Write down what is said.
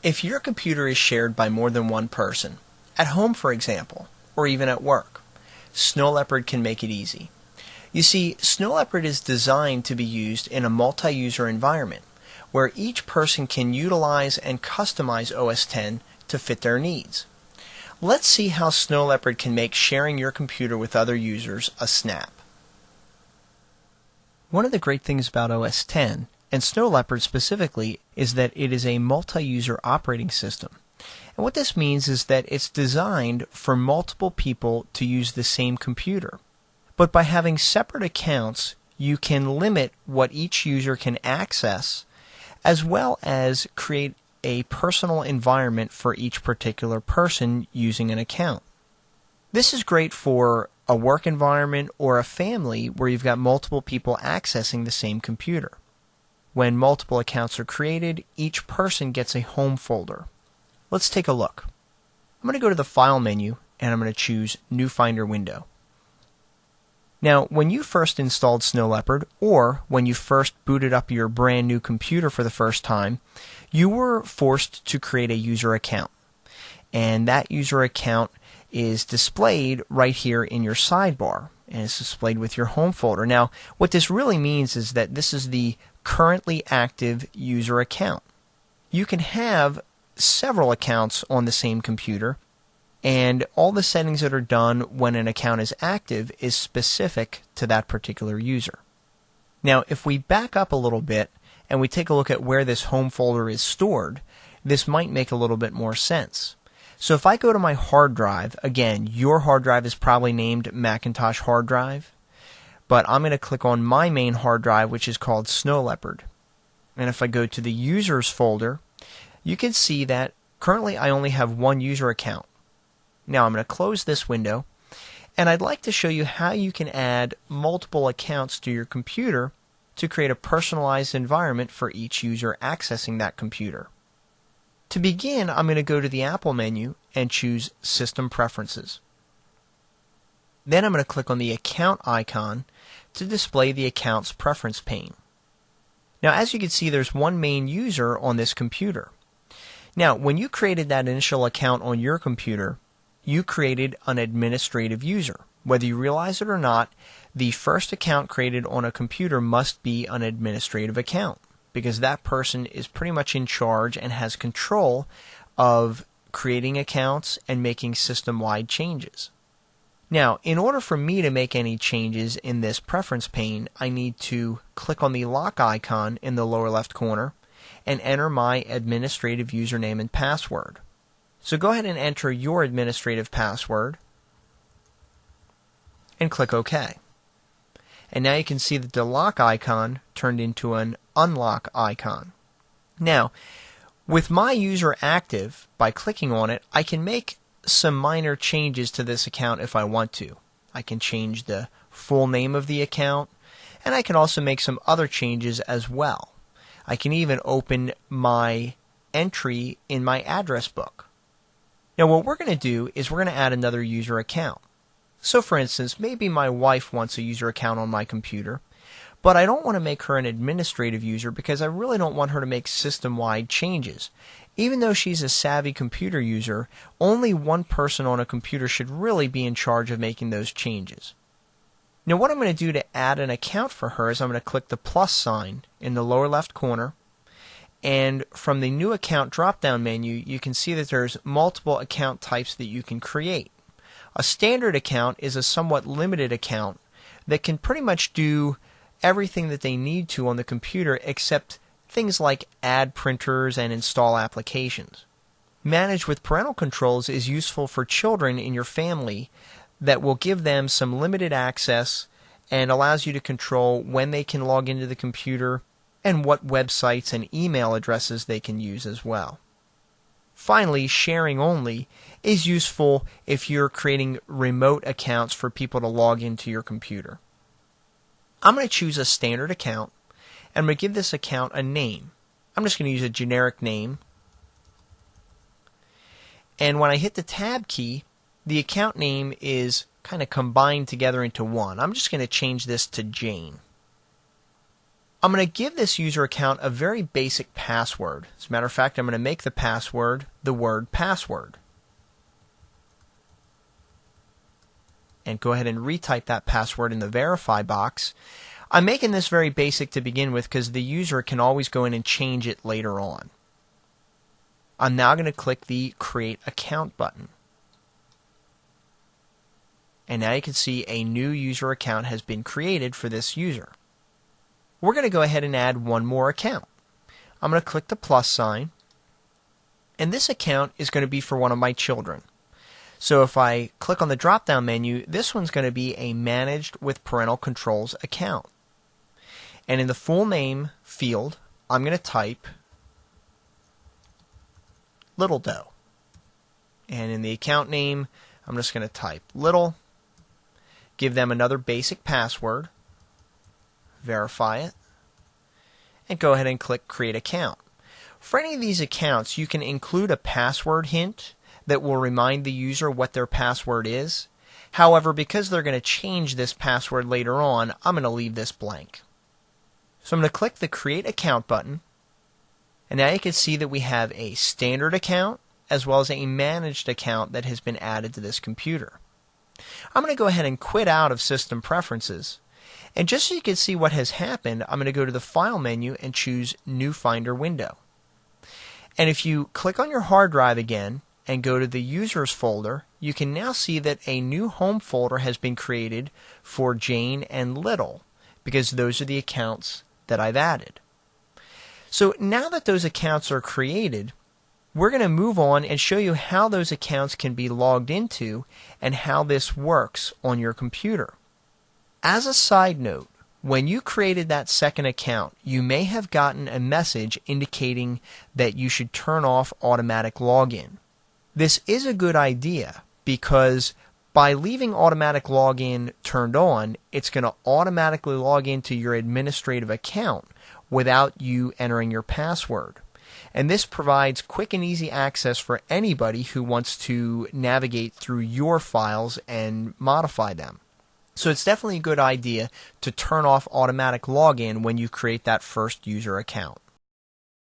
If your computer is shared by more than one person, at home for example, or even at work, Snow Leopard can make it easy. You see, Snow Leopard is designed to be used in a multi-user environment where each person can utilize and customize OS X to fit their needs. Let's see how Snow Leopard can make sharing your computer with other users a snap. One of the great things about OS X, and Snow Leopard specifically, is that it is a multi-user operating system. And what this means is that it's designed for multiple people to use the same computer. But by having separate accounts, you can limit what each user can access, as well as create a personal environment for each particular person using an account. This is great for a work environment or a family where you've got multiple people accessing the same computer. When multiple accounts are created, each person gets a home folder. Let's take a look. I'm going to go to the File menu and I'm going to choose New Finder Window. Now, when you first installed Snow Leopard, or when you first booted up your brand new computer for the first time, you were forced to create a user account. And that user account is displayed right here in your sidebar, and it's displayed with your home folder. Now, what this really means is that this is the currently active user account. You can have several accounts on the same computer, and all the settings that are done when an account is active is specific to that particular user. Now, if we back up a little bit and we take a look at where this home folder is stored, this might make a little bit more sense. So if I go to my hard drive, again, your hard drive is probably named Macintosh hard drive, but I'm going to click on my main hard drive, which is called Snow Leopard. And if I go to the users folder, you can see that currently I only have one user account. Now I'm going to close this window, and I'd like to show you how you can add multiple accounts to your computer to create a personalized environment for each user accessing that computer. To begin, I'm going to go to the Apple menu and choose System Preferences. Then I'm going to click on the Account icon to display the Accounts Preference pane. Now, as you can see, there's one main user on this computer. Now, when you created that initial account on your computer, you created an administrative user. Whether you realize it or not, the first account created on a computer must be an administrative account, because that person is pretty much in charge and has control of creating accounts and making system-wide changes. Now, in order for me to make any changes in this preference pane, I need to click on the lock icon in the lower left corner and enter my administrative username and password. So go ahead and enter your administrative password and click OK. And now you can see that the lock icon turned into an unlock icon. Now, with my user active, by clicking on it, I can make some minor changes to this account if I want to. I can change the full name of the account, and I can also make some other changes as well. I can even open my entry in my address book. Now what we're going to do is we're going to add another user account. So for instance, maybe my wife wants a user account on my computer, but I don't want to make her an administrative user because I really don't want her to make system-wide changes. Even though she's a savvy computer user, only one person on a computer should really be in charge of making those changes. Now what I'm going to do to add an account for her is I'm going to click the plus sign in the lower left corner, and from the new account drop-down menu you can see that there's multiple account types that you can create. A standard account is a somewhat limited account that can pretty much do everything that they need to on the computer except things like add printers and install applications. Manage with parental controls is useful for children in your family that will give them some limited access and allows you to control when they can log into the computer and what websites and email addresses they can use as well. Finally, sharing only is useful if you're creating remote accounts for people to log into your computer. I'm going to choose a standard account, and I'm going to give this account a name. I'm just going to use a generic name. And when I hit the Tab key, the account name is kind of combined together into one. I'm just going to change this to Jane. I'm going to give this user account a very basic password. As a matter of fact, I'm going to make the password the word password. And go ahead and retype that password in the verify box. I'm making this very basic to begin with because the user can always go in and change it later on. I'm now going to click the Create Account button. And now you can see a new user account has been created for this user. We're going to go ahead and add one more account. I'm going to click the plus sign, and this account is going to be for one of my children. So if I click on the drop-down menu, this one's going to be a Managed with Parental Controls account. And in the full name field, I'm going to type Little Doe. And in the account name, I'm just going to type Little, give them another basic password, verify it, and go ahead and click Create Account. For any of these accounts, you can include a password hint that will remind the user what their password is. However, because they're going to change this password later on, I'm going to leave this blank. So I'm going to click the Create Account button, and now you can see that we have a standard account as well as a managed account that has been added to this computer. I'm going to go ahead and quit out of System Preferences. And just so you can see what has happened, I'm going to go to the File menu and choose New Finder Window. And if you click on your hard drive again and go to the Users folder, you can now see that a new home folder has been created for Jane and Little, because those are the accounts that I've added. So now that those accounts are created, we're going to move on and show you how those accounts can be logged into and how this works on your computer. As a side note, when you created that second account, you may have gotten a message indicating that you should turn off automatic login. This is a good idea because by leaving automatic login turned on, it's going to automatically log into your administrative account without you entering your password. And this provides quick and easy access for anybody who wants to navigate through your files and modify them. So it's definitely a good idea to turn off automatic login when you create that first user account.